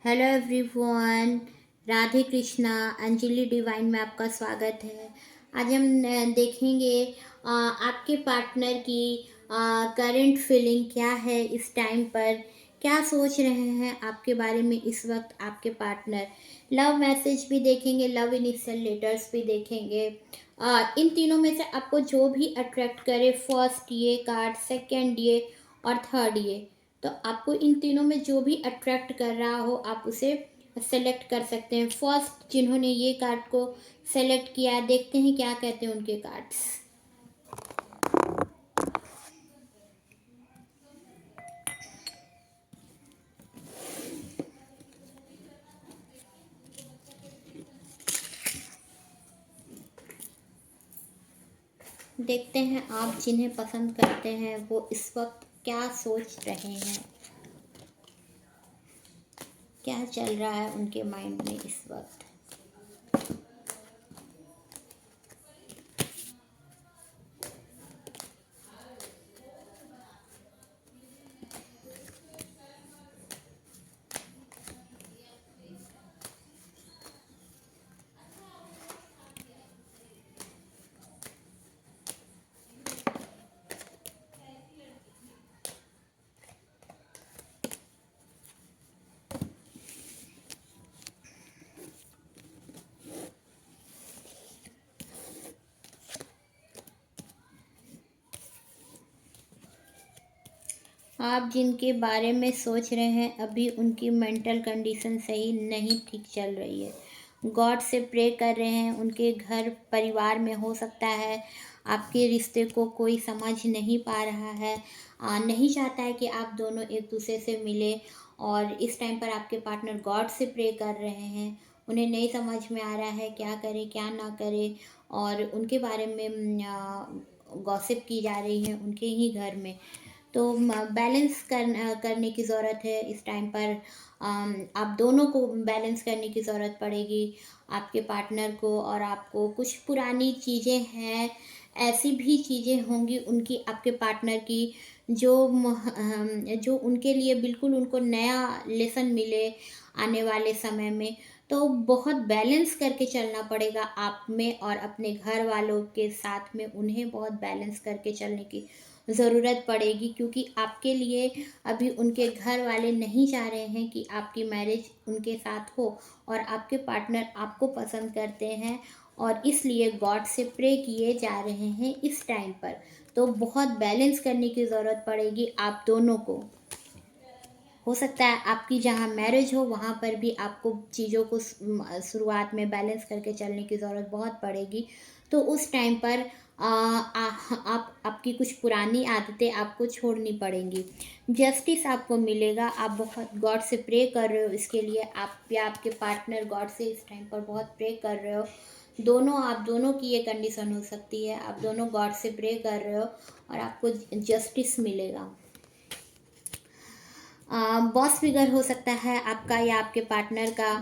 Hello everyone. Radhe Krishna. Anjali divine में आपका स्वागत है। आज हम देखेंगे आपके पार्टनर की करंट फीलिंग क्या है इस टाइम पर, क्या सोच रहे हैं आपके बारे में इस वक्त आपके पार्टनर। लव मैसेज भी देखेंगे, लव इनिशियल लेटर्स भी देखेंगे। इन तीनों में से आपको जो भी अट्रैक्ट करे, फर्स्ट ये कार्ड, सेकंड ये और थर्ड ये, तो आपको इन तीनों में जो भी अट्रैक्ट कर रहा हो आप उसे सेलेक्ट कर सकते हैं। फर्स्ट जिन्होंने ये कार्ड को सेलेक्ट किया, देखते हैं क्या कहते हैं उनके कार्ड्स। देखते हैं आप जिन्हें पसंद करते हैं वो इस वक्त क्या सोच रहे हैं, क्या चल रहा है उनके माइंड में इस वक्त। आप जिनके बारे में सोच रहे हैं अभी उनकी मेंटल कंडीशन सही नहीं, ठीक चल रही है। गॉड से प्रे कर रहे हैं, उनके घर परिवार में हो सकता है आपके रिश्ते को कोई समझ नहीं पा रहा है, नहीं चाहता है कि आप दोनों एक दूसरे से मिले। और इस टाइम पर आपके पार्टनर गॉड से प्रे कर रहे हैं, उन्हें नहीं समझ में आ रहा है क्या करे क्या ना करे। और उनके बारे में गॉसिप की जा रही है उनके ही घर में। तो बैलेंस करने की ज़रूरत है इस टाइम पर। आप दोनों को बैलेंस करने की ज़रूरत पड़ेगी, आपके पार्टनर को और आपको। कुछ पुरानी चीज़ें हैं, ऐसी भी चीज़ें होंगी उनकी, आपके पार्टनर की, जो उनके लिए बिल्कुल उनको नया लेसन मिले आने वाले समय में। तो बहुत बैलेंस करके चलना पड़ेगा आप में और अपने घर वालों के साथ में, उन्हें बहुत बैलेंस करके चलने की ज़रूरत पड़ेगी। क्योंकि आपके लिए अभी उनके घर वाले नहीं चाह रहे हैं कि आपकी मैरिज उनके साथ हो, और आपके पार्टनर आपको पसंद करते हैं और इसलिए गॉड से प्रे किए जा रहे हैं इस टाइम पर। तो बहुत बैलेंस करने की ज़रूरत पड़ेगी आप दोनों को। हो सकता है आपकी जहाँ मैरिज हो वहाँ पर भी आपको चीज़ों को शुरुआत में बैलेंस करके चलने की ज़रूरत बहुत पड़ेगी। तो उस टाइम पर आप आपकी कुछ पुरानी आदतें आपको छोड़नी पड़ेंगी। जस्टिस आपको मिलेगा। आप बहुत गॉड से प्रे कर रहे हो इसके लिए, आप या आपके पार्टनर गॉड से इस टाइम पर बहुत प्रे कर रहे हो। आप दोनों की ये कंडीशन हो सकती है, आप दोनों गॉड से प्रे कर रहे हो और आपको जस्टिस मिलेगा। बॉस फिगर हो सकता है आपका या आपके पार्टनर का।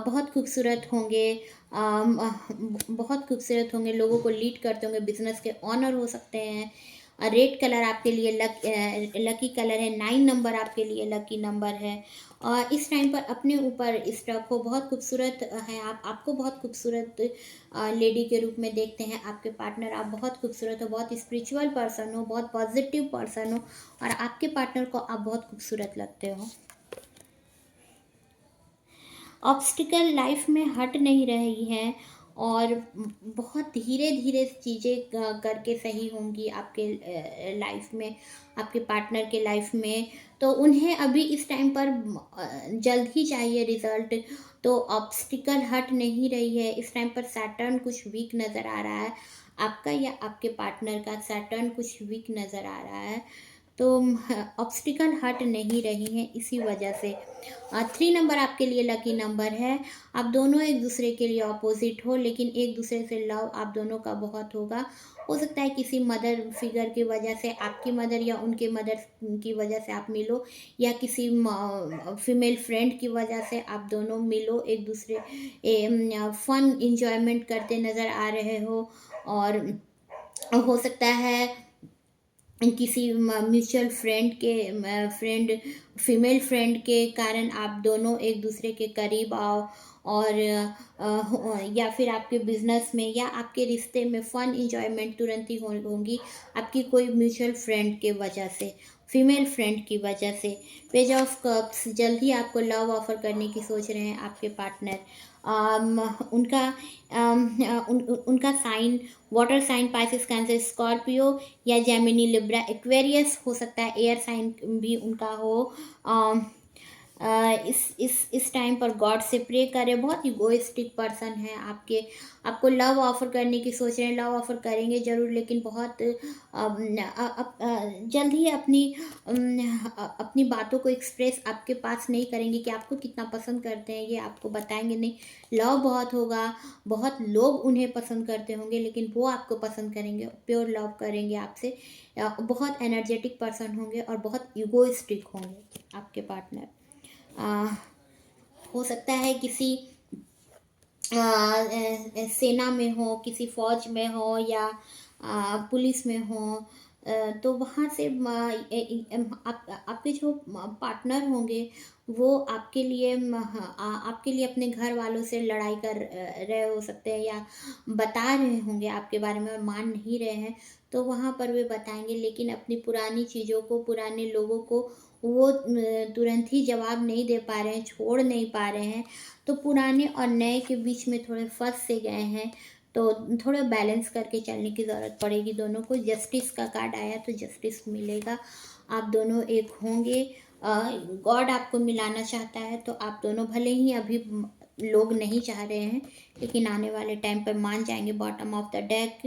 बहुत खूबसूरत होंगे, बहुत खूबसूरत होंगे, लोगों को लीड करते होंगे, बिजनेस के ऑनर हो सकते हैं। रेड कलर आपके लिए लकी कलर है, 9 नंबर आपके लिए लकी नंबर है। और इस टाइम पर अपने ऊपर इस रखो, बहुत खूबसूरत है आप, आपको बहुत खूबसूरत लेडी के रूप में देखते हैं आपके पार्टनर। आप बहुत खूबसूरत हो, बहुत स्पिरिचुअल पर्सन हो, बहुत पॉजिटिव पर्सन हो, और आपके पार्टनर को आप बहुत खूबसूरत लगते हो। ऑब्स्टिकल लाइफ में हट नहीं रही हैं, और बहुत धीरे धीरे चीज़ें करके सही होंगी आपके लाइफ में, आपके पार्टनर के लाइफ में। तो उन्हें अभी इस टाइम पर जल्द ही चाहिए रिजल्ट। तो ऑब्स्टिकल हट नहीं रही है इस टाइम पर। सैटर्न कुछ वीक नज़र आ रहा है आपका या आपके पार्टनर का, सैटर्न कुछ वीक नज़र आ रहा है। तो ऑब्स्टिकल हट नहीं रही हैं इसी वजह से। 3 नंबर आपके लिए लकी नंबर है। आप दोनों एक दूसरे के लिए ऑपोजिट हो, लेकिन एक दूसरे से लव आप दोनों का बहुत होगा। हो सकता है किसी मदर फिगर की वजह से, आपकी मदर या उनके मदर की वजह से आप मिलो, या किसी फीमेल फ्रेंड की वजह से आप दोनों मिलो, एक दूसरे फन इंजॉयमेंट करते नज़र आ रहे हो। और हो सकता है किसी म्यूचुअल फ्रेंड फीमेल फ्रेंड के कारण आप दोनों एक दूसरे के करीब आओ, और या फिर आपके बिजनेस में या आपके रिश्ते में फन इंजॉयमेंट तुरंत ही होंगी आपकी कोई म्यूचुअल फ्रेंड के वजह से, फीमेल फ्रेंड की वजह से। पेज ऑफ कप्स, जल्द ही आपको लव ऑफर करने की सोच रहे हैं आपके पार्टनर। अम, उनका उनका sign water sign, Pisces, Cancer, Scorpio या जेमिनी, लिब्रा, एक्वेरियस हो सकता है, एयर साइन भी उनका हो। अम, इस टाइम पर गॉड से प्रे करें। बहुत इगोइस्टिक पर्सन है आपके, आपको लव ऑफर करने की सोच रहे हैं, लव ऑफर करेंगे जरूर, लेकिन बहुत जल्द ही अपनी बातों को एक्सप्रेस आपके पास नहीं करेंगे कि आपको कितना पसंद करते हैं, ये आपको बताएंगे नहीं। लव बहुत होगा, बहुत लोग उन्हें पसंद करते होंगे, लेकिन वो आपको पसंद करेंगे, प्योर लव करेंगे आपसे। बहुत एनर्जेटिक पर्सन होंगे और बहुत इगोइस्टिक होंगे आपके पार्टनर। हो सकता है किसी सेना में हो, किसी फौज में हो, या पुलिस में हो। तो वहाँ से आपके जो पार्टनर होंगे वो आपके लिए अपने घर वालों से लड़ाई कर रहे हो सकते हैं, या बता रहे होंगे आपके बारे में और मान नहीं रहे हैं, तो वहाँ पर वे बताएंगे, लेकिन अपनी पुरानी चीज़ों को, पुराने लोगों को वो तुरंत ही जवाब नहीं दे पा रहे हैं, छोड़ नहीं पा रहे हैं। तो पुराने और नए के बीच में थोड़े फंस से गए हैं, तो थोड़ा बैलेंस करके चलने की ज़रूरत पड़ेगी दोनों को। जस्टिस का कार्ड आया तो जस्टिस मिलेगा, आप दोनों एक होंगे। गॉड आपको मिलाना चाहता है, तो आप दोनों भले ही अभी लोग नहीं चाह रहे हैं, लेकिन आने वाले टाइम पर मान जाएंगे। Bottom of the deck,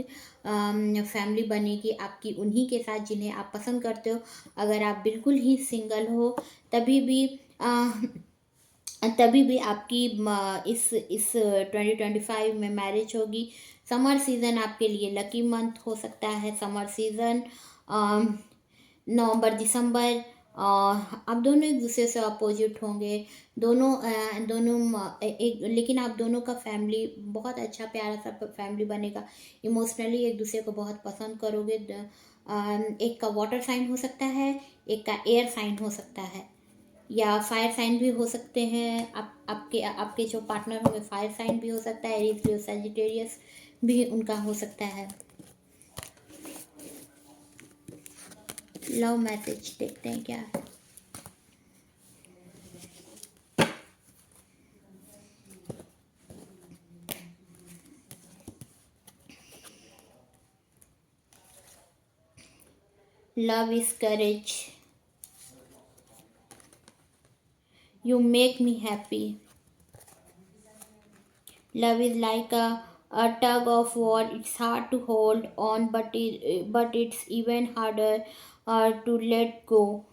family बनेगी आपकी उन्हीं के साथ जिन्हें आप पसंद करते हो। अगर आप बिल्कुल ही सिंगल हो तभी भी आपकी इस 2025 में मैरिज होगी। समर सीज़न आपके लिए लकी मंथ हो सकता है। समर सीज़न नवंबर दिसंबर, आप दोनों एक दूसरे से अपोजिट होंगे। लेकिन आप दोनों का फैमिली बहुत अच्छा प्यारा सा फैमिली बनेगा। इमोशनली एक दूसरे को बहुत पसंद करोगे। एक का वाटर साइन हो सकता है, एक का एयर साइन हो सकता है, या फायर साइन भी हो सकते हैं। आपके जो पार्टनर होंगे फायर साइन भी हो सकता है, एरीज, लियो, सजिटेरियस भी उनका हो सकता है। लव मैसेज देखते हैं क्या है। Love is courage, you make me happy. Love is like a tug of war. It's hard to hold on, but it's even harder to let go.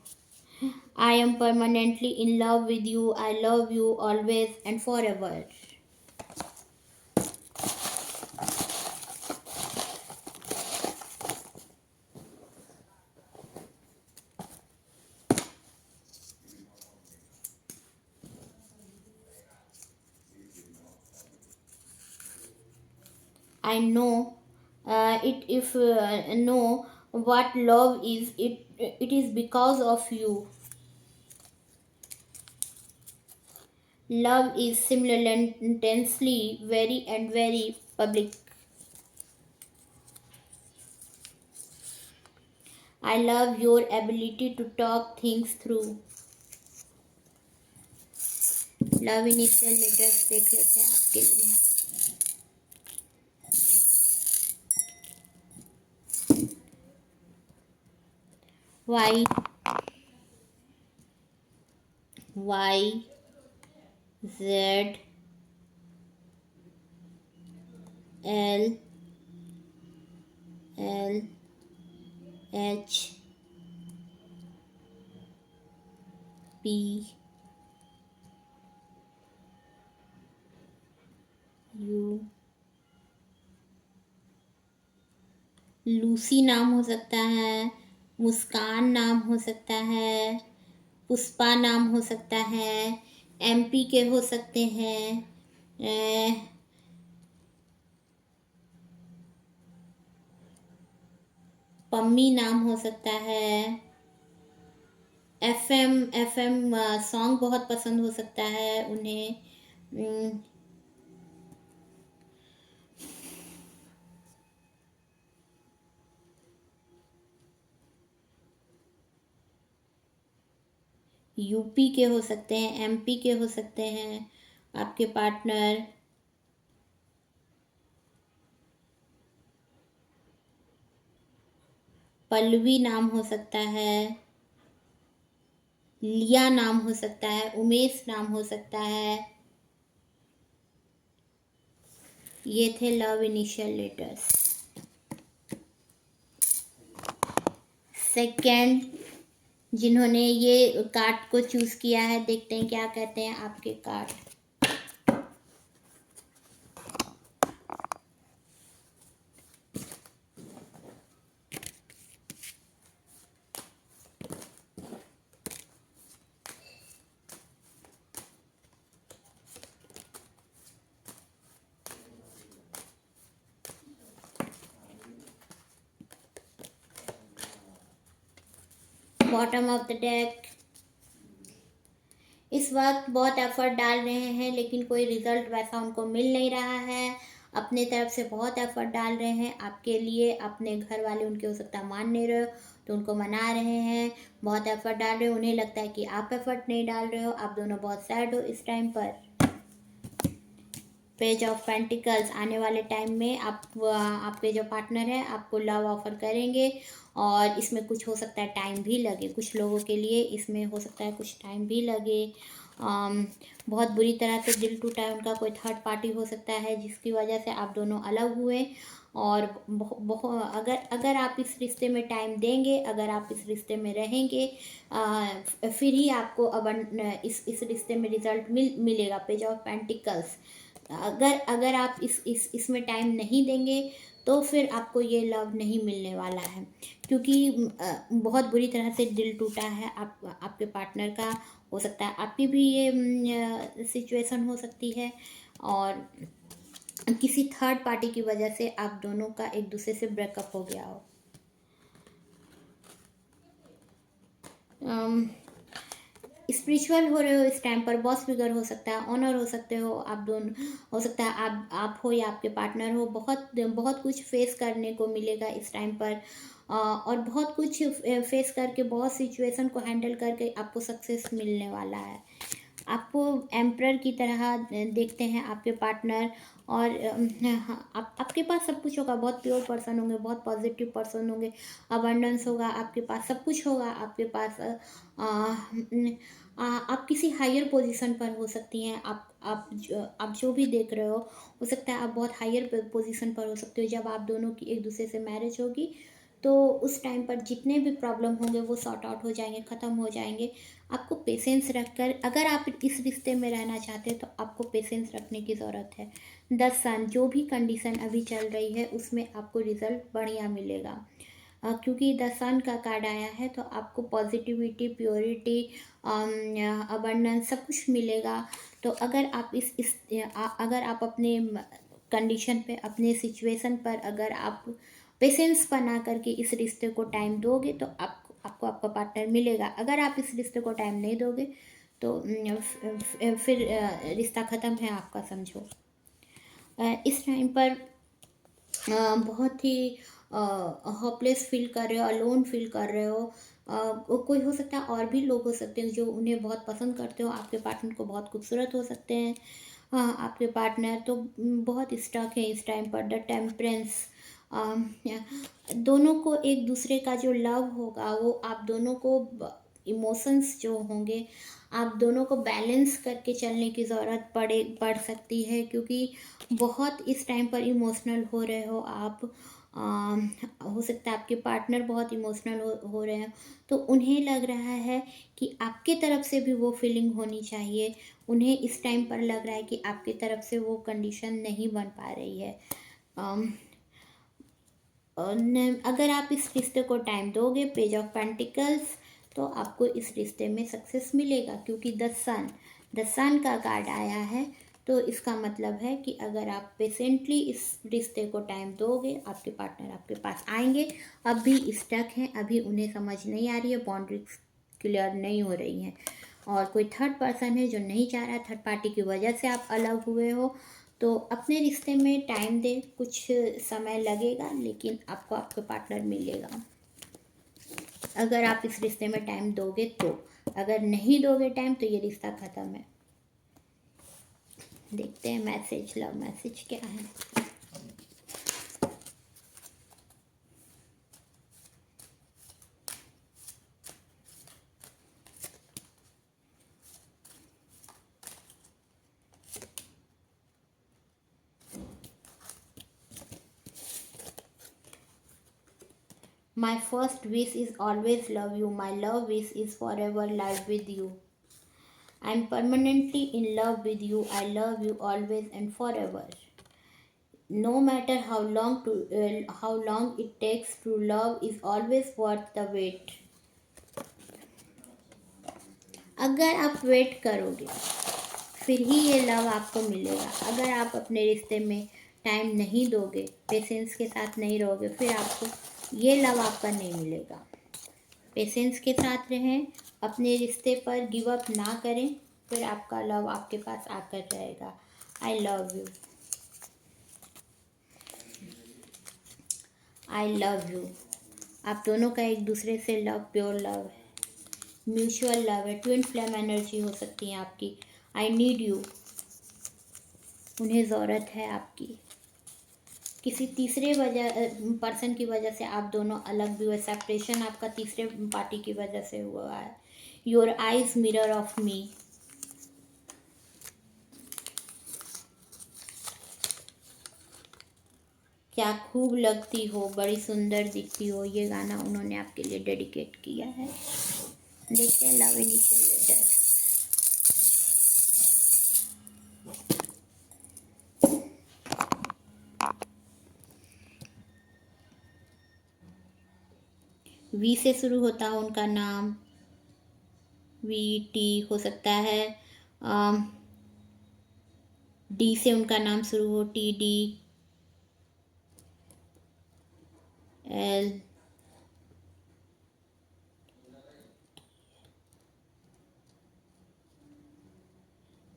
I am permanently in love with you. I love you always and forever. I know it. If know what love is, it is because of you. Love is similarly intensely very and very public. I love your ability to talk things through. Love initial letters देख लेते हैं आपके लिए। Y Z L H P U. Lucy नाम हो सकता है, मुस्कान नाम हो सकता है, पुष्पा नाम हो सकता है, एमपी के हो सकते हैं, पम्मी नाम हो सकता है। एफएम एफएम सॉन्ग बहुत पसंद हो सकता है उन्हें। उम, यूपी के हो सकते हैं, एमपी के हो सकते हैं आपके पार्टनर। पल्लवी नाम हो सकता है, लिया नाम हो सकता है, उमेश नाम हो सकता है। ये थे लव इनिशियल लेटर्स। सेकंड, जिन्होंने ये कार्ड को चूज किया है, देखते हैं क्या कहते हैं आपके card. Bottom of the deck, इस वक्त बहुत एफर्ट डाल रहे हैं लेकिन कोई रिजल्ट वैसा उनको मिल नहीं रहा है। अपने तरफ से बहुत एफर्ट डाल रहे हैं आपके लिए, अपने घर वाले उनके हो सकता है मान नहीं रहे हो तो उनको मना रहे हैं। बहुत एफर्ट डाल रहे हो, उन्हें लगता है कि आप एफर्ट नहीं डाल रहे हो। आप दोनों बहुत सैड हो इस टाइम पर। पेज ऑफ पेंटिकल्स, आने वाले टाइम में आपके जो पार्टनर है आपको लव ऑफर करेंगे और इसमें कुछ हो सकता है टाइम भी लगे। कुछ लोगों के लिए इसमें हो सकता है कुछ टाइम भी लगे। बहुत बुरी तरह से दिल टूटा है उनका, कोई थर्ड पार्टी हो सकता है जिसकी वजह से आप दोनों अलग हुए। और अगर अगर आप इस रिश्ते में टाइम देंगे, अगर आप इस रिश्ते में रहेंगे, फिर ही आपको अब इस रिश्ते में रिजल्ट मिलेगा। पेज ऑफ पेंटिकल्स, अगर अगर आप इसमें टाइम नहीं देंगे तो फिर आपको ये लव नहीं मिलने वाला है, क्योंकि बहुत बुरी तरह से दिल टूटा है आपके पार्टनर का। हो सकता है आपकी भी ये सिचुएशन हो सकती है और किसी थर्ड पार्टी की वजह से आप दोनों का एक दूसरे से ब्रेकअप हो गया हो। स्पिरिचुअल हो रहे हो इस टाइम पर, बॉस फिगर हो सकता है, ऑनर हो सकते हो आप दोनों। हो सकता है आप हो या आपके पार्टनर हो। बहुत बहुत कुछ फेस करने को मिलेगा इस टाइम पर। और बहुत कुछ फेस करके, बहुत सिचुएशन को हैंडल करके आपको सक्सेस मिलने वाला है। आपको एम्परर की तरह देखते हैं आपके पार्टनर। और आपके पास सब कुछ होगा, बहुत प्योर पर्सन होंगे, बहुत पॉजिटिव पर्सन होंगे, अबंडेंस होगा आपके पास, सब कुछ होगा आपके पास। आप किसी हायर पोजीशन पर हो सकती हैं। आप जो भी देख रहे हो सकता है आप बहुत हायर पोजीशन पर हो सकते हो। जब आप दोनों की एक दूसरे से मैरिज होगी तो उस टाइम पर जितने भी प्रॉब्लम होंगे वो सॉर्ट आउट हो जाएंगे, ख़त्म हो जाएंगे। आपको पेशेंस रखकर, अगर आप इस रिश्ते में रहना चाहते हैं तो आपको पेशेंस रखने की ज़रूरत है। 10 साल जो भी कंडीशन अभी चल रही है उसमें आपको रिज़ल्ट बढ़िया मिलेगा। क्योंकि 10 साल का कार्ड आया है तो आपको पॉजिटिविटी, प्योरिटी, अबंडेंस सब कुछ मिलेगा। तो अगर आप अगर आप अपने कंडीशन पे, अपने सिचुएशन पर अगर आप पेशेंस बना करके इस रिश्ते को टाइम दोगे तो आपको आपका पार्टनर मिलेगा। अगर आप इस रिश्ते को टाइम नहीं दोगे तो फिर रिश्ता ख़त्म है आपका, समझो। इस टाइम पर बहुत ही होपलेस फील कर रहे हो, अलोन फील कर रहे हो। कोई हो सकता है और भी लोग हो सकते हैं जो उन्हें बहुत पसंद करते हो। आपके पार्टनर को बहुत खूबसूरत हो सकते हैं। आपके पार्टनर तो बहुत स्टक है इस टाइम पर। द टेम्परेंस, दोनों को एक दूसरे का जो लव होगा वो आप दोनों को, इमोशंस जो होंगे आप दोनों को बैलेंस करके चलने की ज़रूरत पड़ सकती है, क्योंकि बहुत इस टाइम पर इमोशनल हो रहे हो आप। हो सकता है आपके पार्टनर बहुत इमोशनल हो रहे हैं तो उन्हें लग रहा है कि आपके तरफ से भी वो फीलिंग होनी चाहिए। उन्हें इस टाइम पर लग रहा है कि आपकी तरफ से वो कंडीशन नहीं बन पा रही है। अम, अगर आप इस रिश्ते को टाइम दोगे, पेज ऑफ पेंटिकल्स, तो आपको इस रिश्ते में सक्सेस मिलेगा, क्योंकि 10 साल का कार्ड आया है। तो इसका मतलब है कि अगर आप पेशेंटली इस रिश्ते को टाइम दोगे, आपके पार्टनर आपके पास आएंगे। अभी स्टक हैं, अभी उन्हें समझ नहीं आ रही है, बाउंड्रीज क्लियर नहीं हो रही हैं, और कोई थर्ड पर्सन है जो नहीं चाह रहा, थर्ड पार्टी की वजह से आप अलग हुए हो। तो अपने रिश्ते में टाइम दे, कुछ समय लगेगा लेकिन आपको आपका पार्टनर मिलेगा, अगर आप इस रिश्ते में टाइम दोगे तो। अगर नहीं दोगे टाइम तो ये रिश्ता ख़त्म है। देखते हैं मैसेज, लव मैसेज क्या है। My first wish is always love you. My love wish is forever live with you. I'm permanently in love with you. I love you always and forever. No matter how long it takes to love is always worth the wait. अगर आप wait करोगे फिर ही ये love आपको मिलेगा। अगर आप अपने रिश्ते में टाइम नहीं दोगे, पेशेंस के साथ नहीं रहोगे, फिर आपको ये लव आपका नहीं मिलेगा। पेशेंस के साथ रहें, अपने रिश्ते पर गिव अप ना करें, फिर आपका लव आपके पास आकर रहेगा। I love you, I love you. आप दोनों का एक दूसरे से लव प्योर लव है, म्यूचुअल लव है, ट्विन फ्लेम एनर्जी हो सकती है आपकी। आई नीड यू, उन्हें ज़रूरत है आपकी। किसी तीसरे पर्सन की वजह से आप दोनों अलग भी हुए, सेपरेशन आपका तीसरे पार्टी की वजह से हुआ है। Your eyes mirror of me. क्या खूब लगती हो, बड़ी सुंदर दिखती हो, ये गाना उन्होंने आपके लिए डेडिकेट किया है। देखते हैं लव इनिशियल लेटर। वी से शुरू होता है उनका नाम, वी टी हो सकता है। डी से उनका नाम शुरू हो, T D L.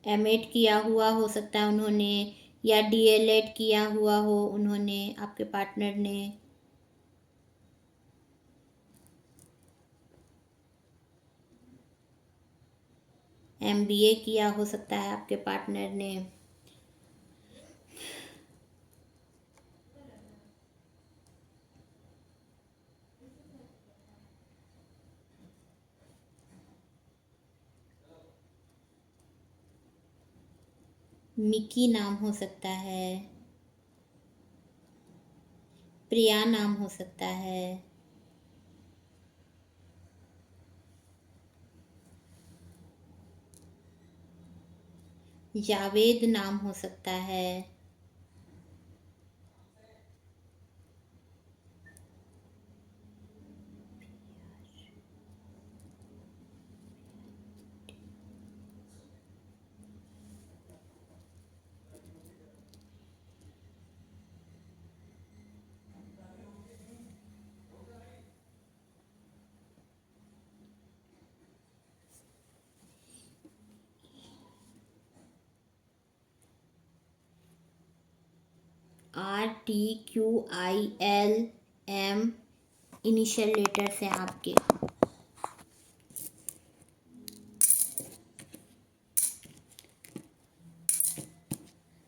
M add किया हुआ हो सकता है उन्होंने, या डी एल एड किया हुआ हो उन्होंने, आपके पार्टनर ने। एम बी ए किया हो सकता है आपके पार्टनर ने। मिकी नाम हो सकता है, प्रिया नाम हो सकता है, जावेद नाम हो सकता है, RTQILM इनिशियल लेटर्स हैं आपके।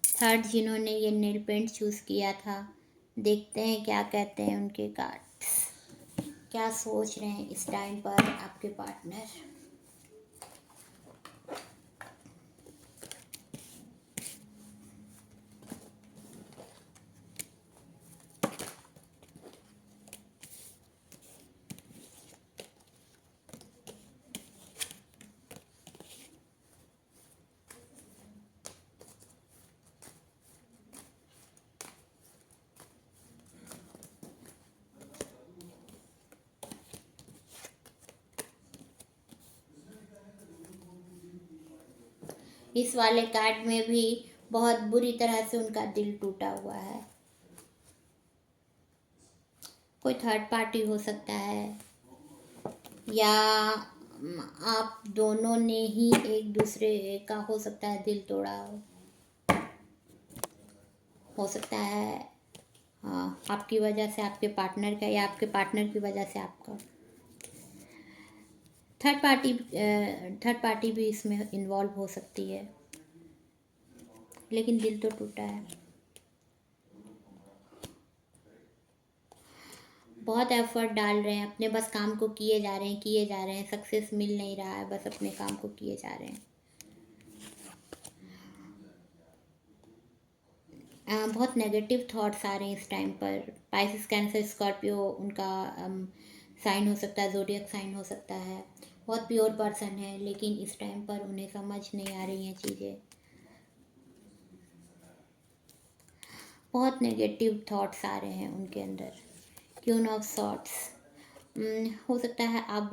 थर्ड जिन्होंने ये नेल पेंट चूज़ किया था, देखते हैं क्या कहते हैं उनके कार्ड्स, क्या सोच रहे हैं इस टाइम पर आपके पार्टनर। इस वाले कार्ड में भी बहुत बुरी तरह से उनका दिल टूटा हुआ है। कोई थर्ड पार्टी हो सकता है, या आप दोनों ने ही एक दूसरे का हो सकता है दिल तोड़ा हो सकता है। हाँ, आपकी वजह से आपके पार्टनर का, या आपके पार्टनर की वजह से आपका। थर्ड पार्टी भी इसमें इन्वॉल्व हो सकती है, लेकिन दिल तो टूटा है। बहुत एफर्ट डाल रहे हैं, अपने बस काम को किए जा रहे हैं, सक्सेस मिल नहीं रहा है, बस अपने काम को किए जा रहे हैं। बहुत नेगेटिव थॉट्स आ रहे हैं इस टाइम पर। पाइसेस, कैंसर, स्कॉर्पियो उनका साइन हो सकता है, ज़ोडिएक साइन हो सकता है। बहुत प्योर पर्सन है, लेकिन इस टाइम पर उन्हें समझ नहीं आ रही हैं चीज़ें। बहुत नेगेटिव थॉट्स आ रहे हैं उनके अंदर। क्यून ऑफ सॉर्ट्स, हो सकता है आप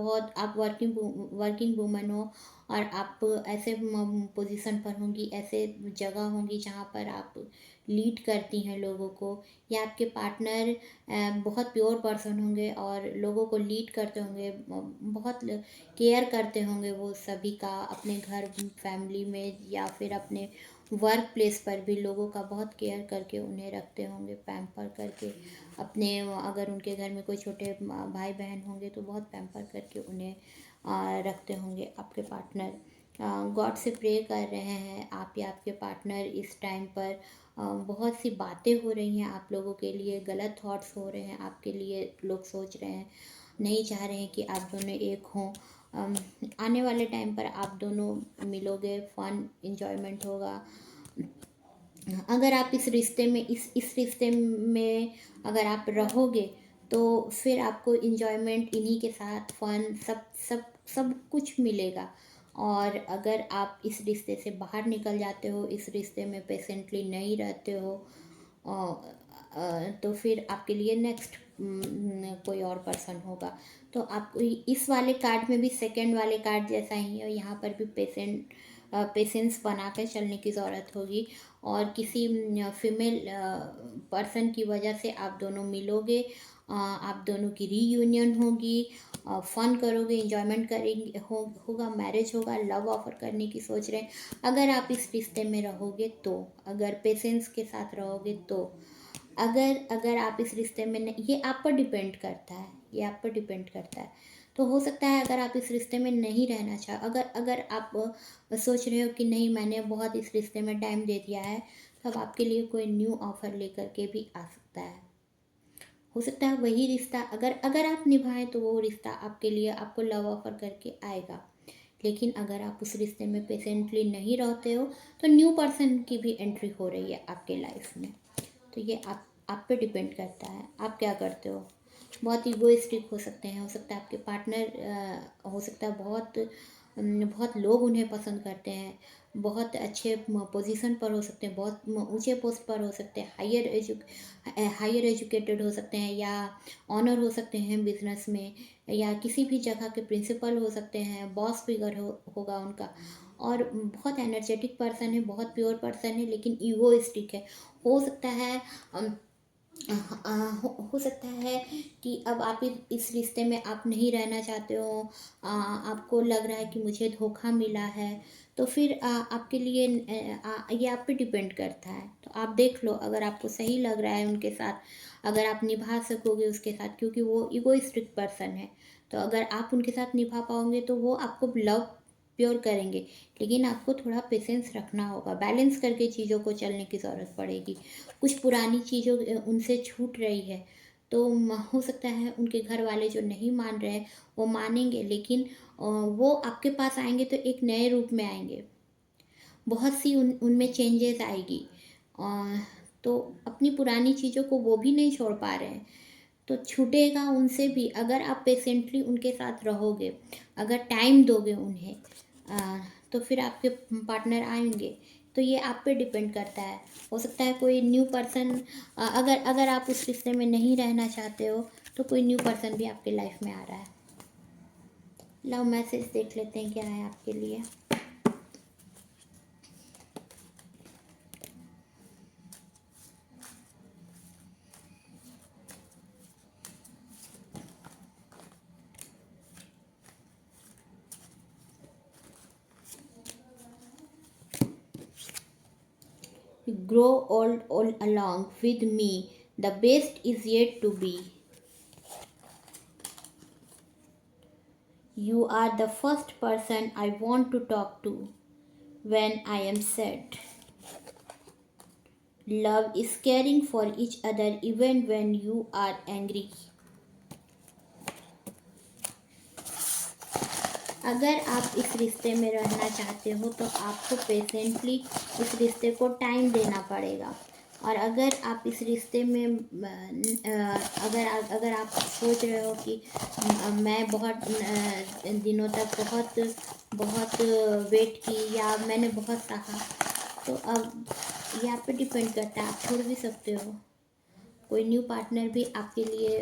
वर्किंग वूमन हो, और आप ऐसे पोजीशन पर होंगी, ऐसे जगह होंगी जहाँ पर आप लीड करती हैं लोगों को, या आपके पार्टनर बहुत प्योर पर्सन होंगे और लोगों को लीड करते होंगे, बहुत केयर करते होंगे वो सभी का, अपने घर फैमिली में या फिर अपने वर्क प्लेस पर भी लोगों का बहुत केयर करके उन्हें रखते होंगे, पैम्पर करके। अपने अगर उनके घर में कोई छोटे भाई बहन होंगे तो बहुत पैम्पर करके उन्हें रखते होंगे आपके पार्टनर। गॉड से प्रे कर रहे हैं आप या आपके पार्टनर इस टाइम पर। बहुत सी बातें हो रही हैं आप लोगों के लिए, गलत थॉट्स हो रहे हैं आपके लिए, लोग सोच रहे हैं, नहीं चाह रहे हैं कि आप दोनों एक हों। आने वाले टाइम पर आप दोनों मिलोगे, फन इंजॉयमेंट होगा। अगर आप इस रिश्ते में इस रिश्ते में अगर आप रहोगे तो फिर आपको इंजॉयमेंट इन्हीं के साथ, फन, सब सब सब कुछ मिलेगा। और अगर आप इस रिश्ते से बाहर निकल जाते हो, इस रिश्ते में पेशेंटली नहीं रहते हो, तो फिर आपके लिए नेक्स्ट कोई और पर्सन होगा। तो आप इस वाले कार्ड में भी सेकंड वाले कार्ड जैसा ही है, यहाँ पर भी पेशेंस बना कर चलने की ज़रूरत होगी। और किसी फीमेल पर्सन की वजह से आप दोनों मिलोगे, आप दोनों की रीयूनियन होगी, फन करोगे, इंजॉयमेंट करेंगे, होगा, मैरिज होगा, लव ऑफर करने की सोच रहे हैं। अगर आप इस रिश्ते में रहोगे तो, अगर पेशेंस के साथ रहोगे तो, अगर अगर आप इस रिश्ते में नहीं, ये आप पर डिपेंड करता है, ये आप पर डिपेंड करता है। तो हो सकता है अगर आप इस रिश्ते में नहीं रहना चाह, अगर अगर आप सोच रहे हो कि नहीं मैंने बहुत इस रिश्ते में टाइम दे दिया है, तब आपके लिए कोई न्यू ऑफ़र लेकर के भी आ सकता है। हो सकता है वही रिश्ता, अगर अगर आप निभाएं तो वो रिश्ता आपके लिए, आपको लव ऑफ़र करके आएगा। लेकिन अगर आप उस रिश्ते में पेशेंटली नहीं रहते हो तो न्यू पर्सन की भी एंट्री हो रही है आपके लाइफ में। तो ये आप पे डिपेंड करता है, आप क्या करते हो। बहुत ईगोइस्टिक हो सकते हैं, हो सकता है आपके पार्टनर, हो सकता है बहुत लोग उन्हें पसंद करते हैं, बहुत अच्छे पोजीशन पर हो सकते हैं, बहुत ऊंचे पोस्ट पर हो सकते हैं, हायर एजुकेटेड हो सकते हैं, या ऑनर हो सकते हैं बिजनेस में, या किसी भी जगह के प्रिंसिपल हो सकते हैं, बॉस फिगर होगा उनका। और बहुत एनर्जेटिक पर्सन है, बहुत प्योर पर्सन है, लेकिन ईगोइस्टिक है। हो सकता है हो सकता है कि अब आप इस रिश्ते में आप नहीं रहना चाहते हो, आपको लग रहा है कि मुझे धोखा मिला है, तो फिर आपके लिए ये आप पे डिपेंड करता है। तो आप देख लो, अगर आपको सही लग रहा है उनके साथ, अगर आप निभा सकोगे उसके साथ, क्योंकि वो इगोइस्टिक पर्सन है, तो अगर आप उनके साथ निभा पाओगे तो वो आपको लव प्योर करेंगे। लेकिन आपको थोड़ा पेशेंस रखना होगा, बैलेंस करके चीज़ों को चलने की ज़रूरत पड़ेगी। कुछ पुरानी चीज़ों उनसे छूट रही है, तो हो सकता है उनके घर वाले जो नहीं मान रहे हैं वो मानेंगे, लेकिन वो आपके पास आएंगे तो एक नए रूप में आएंगे, बहुत सी उनमें चेंजेस आएगी। तो अपनी पुरानी चीज़ों को वो भी नहीं छोड़ पा रहे हैं, तो छूटेगा उनसे भी। अगर आप पेशेंटली उनके साथ रहोगे, अगर टाइम दोगे उन्हें, तो फिर आपके पार्टनर आएंगे। तो ये आप पे डिपेंड करता है। हो सकता है कोई न्यू पर्सन, अगर अगर आप उस रिश्ते में नहीं रहना चाहते हो तो कोई न्यू पर्सन भी आपके लाइफ में आ रहा है। लव मैसेज देख लेते हैं क्या है आपके लिए। grow old all along with me. The best is yet to be. You are the first person I want to talk to when I am sad. Love is caring for each other even when you are angry. अगर आप इस रिश्ते में रहना चाहते हो तो आपको पेशेंटली इस रिश्ते को टाइम देना पड़ेगा। और अगर आप इस रिश्ते में अगर आप सोच रहे हो कि मैं बहुत दिनों तक बहुत वेट की या मैंने बहुत सहा, तो अब ये आप पे डिपेंड करता है, आप छोड़ भी सकते हो। कोई न्यू पार्टनर भी आपके लिए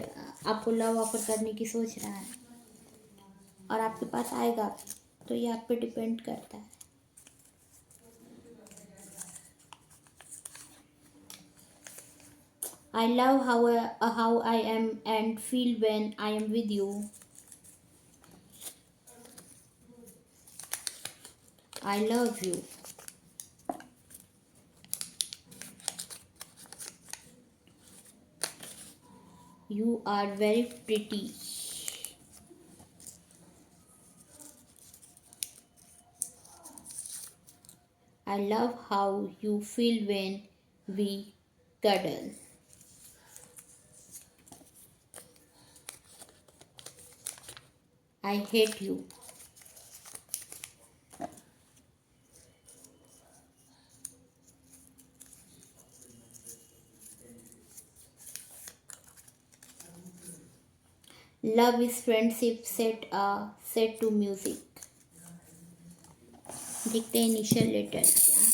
आपको लव ऑफर करने की सोच रहा है और आपके पास आएगा, तो ये आप पे डिपेंड करता है। I love how I am and feel when I am with you. I love you. You are very pretty. I love how you feel when we cuddle. I hate you. Love is friendship set to music. देखते हैं initial letters क्या है।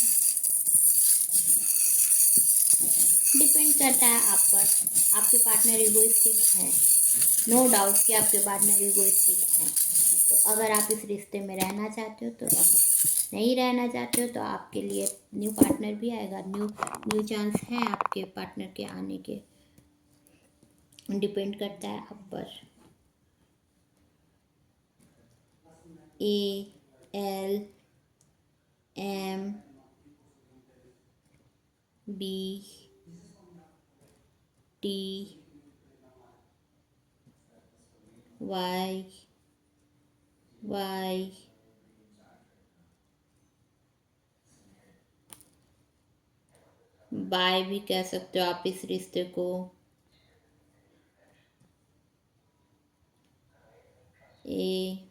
Depend करता है आप पर। आपके partner egoistic हैं, नो डाउट कि आपके पार्टनर इगोइस्टिक हैं। तो अगर आप इस रिश्ते में रहना चाहते हो तो रहो, नहीं रहना चाहते हो तो आपके लिए न्यू पार्टनर भी आएगा, न्यू चांस है आपके पार्टनर के आने के। डिपेंड करता है आप पर। ALMBTY बाय भी कह सकते हो आप इस रिश्ते को। AYT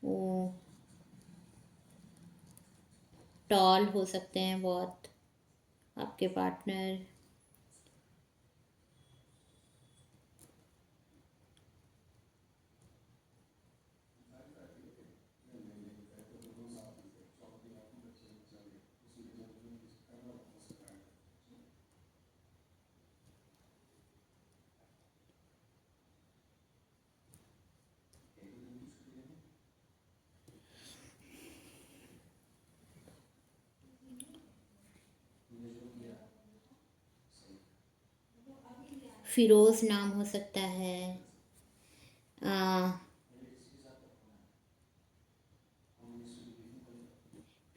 ओ टॉल हो सकते हैं बहुत आपके पार्टनर। फिरोज नाम हो सकता है,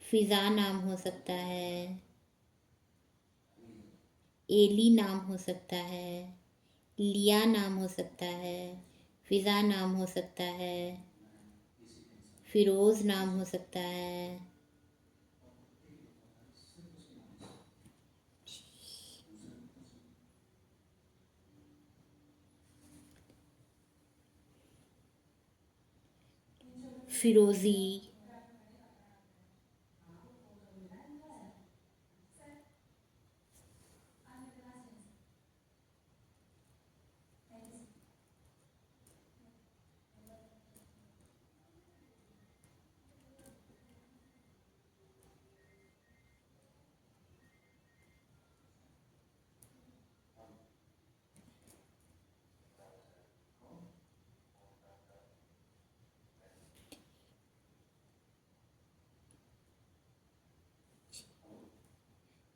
फिजा नाम हो सकता है, एली नाम हो सकता है, लिया नाम हो सकता है, फिजा नाम हो सकता है, फिरोज नाम हो सकता है। फिरोजी,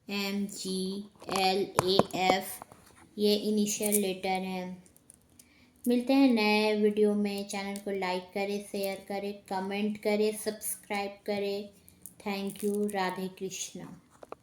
MGLAF ये इनिशियल लेटर हैं। मिलते हैं नए वीडियो में। चैनल को लाइक करें, शेयर करें, कमेंट करें, सब्सक्राइब करें। Thank you. राधे कृष्णा।